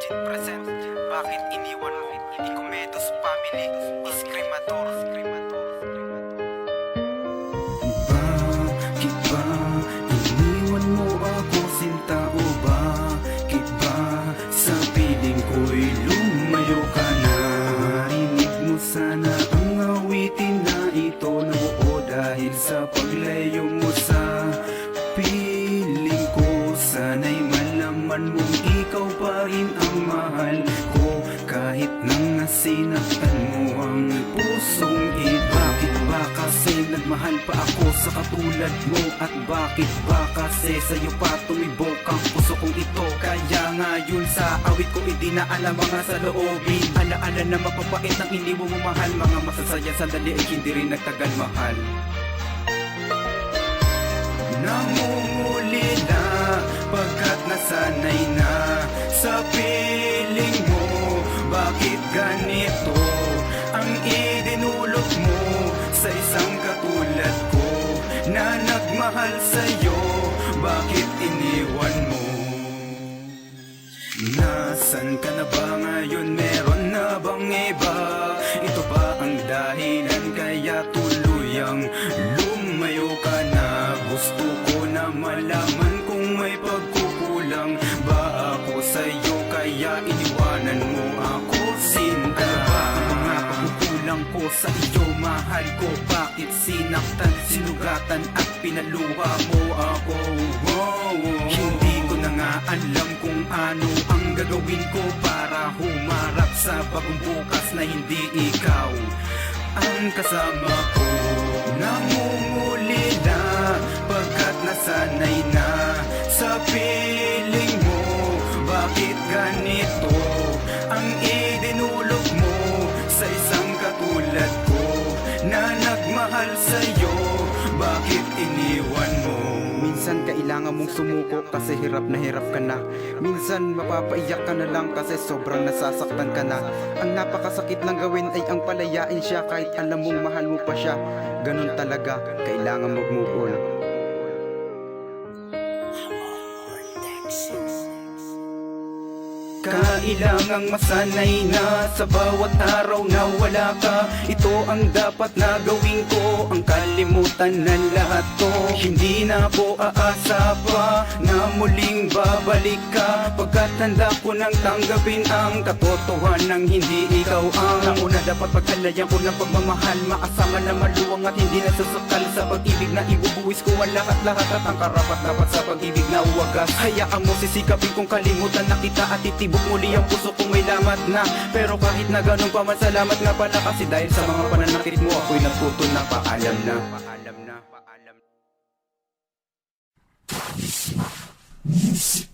Legend present. Bakit iniwan mo? Icomedos family is cremator. Bakit ba iniwan mo ako, sinta? O bakit ba sa piling ko'y lumayo ka na? Marinig mo sana ang awitin na ito na buo dahil sa paglayo mo sa piling ko. Sana'y malaman mong ikaw pa rin ang mahal ko, kahit nang nasinaktan mo ang pusong ito. Bakit ba kasi nagmahal pa ako sa katulad mo? At bakit ba kasi sa'yo pa tumibok ang puso kong ito? Kaya ngayon sa awit ko idinaan ang mga saloobin. Alaala na mapapait ang hindi mo mahal. Mga masasaya sandali ay hindi rin nagtagal mahal. Nangungulila pagkat nasanay na sa piling mo. Bakit ganito ang idinulot mo sa isang katulad ko na nagmahal sa'yo? Bakit iniwan mo? Nasaan ka na ba ngayon? Meron na bang iba? Ito ba ang dahilan kaya tuluyang lumayo ka na? Gusto ko na malaman kung may pagkukulang ba ako sa'yo, kaya iniwanan mo ako, sinta. Ano ba ang mga pagkukulang ko sa iyo, mahal ko? Bakit sinaktan, sinugatan at pinaluha mo ako? Hindi ko na nga alam kung ano ang gagawin ko para humarap sa bagong bukas na hindi ikaw ang kasama ko. Nangungulila pagkat nasanay na sa piling mo. Bakit ganito ang idinulot mo sa isang katulad ko na nagmahal sa'yo? Bakit iniwan mo? Minsan kailangan mong sumuko kasi hirap ka na. Minsan mapapaiyak ka na lang kasi sobrang nasasaktan ka na. Ang napakasakit lang gawin ay ang palayain siya kahit alam mong mahal mo pa siya. Ganun talaga, kailangan mag-move on. Kailangang masanay na sa bawat araw na wala ka. Ito ang dapat na gawin ko, ang kalimutan ng lahat to. Hindi na ako aasa pa na muling babalik ka, pagkat handa ko nang tanggapin ang katotohanan ng hindi ikaw ang una. Dapat pagkalayan ko ng pagmamahal, maasama na maluwang at hindi nasasakal sa pag-ibig na ibubuwis ko ang lahat-lahat at ang karapat-dapat sa pag-ibig na wagas. Hayaan mo sisikapin kong kalimutan na kita at itibok muli ang puso kong may lamat na. Pero kahit na ganun pa man, salamat nga pala kasi dahil sa mga pananakit mo ako'y natuto na. Paalam na. Music.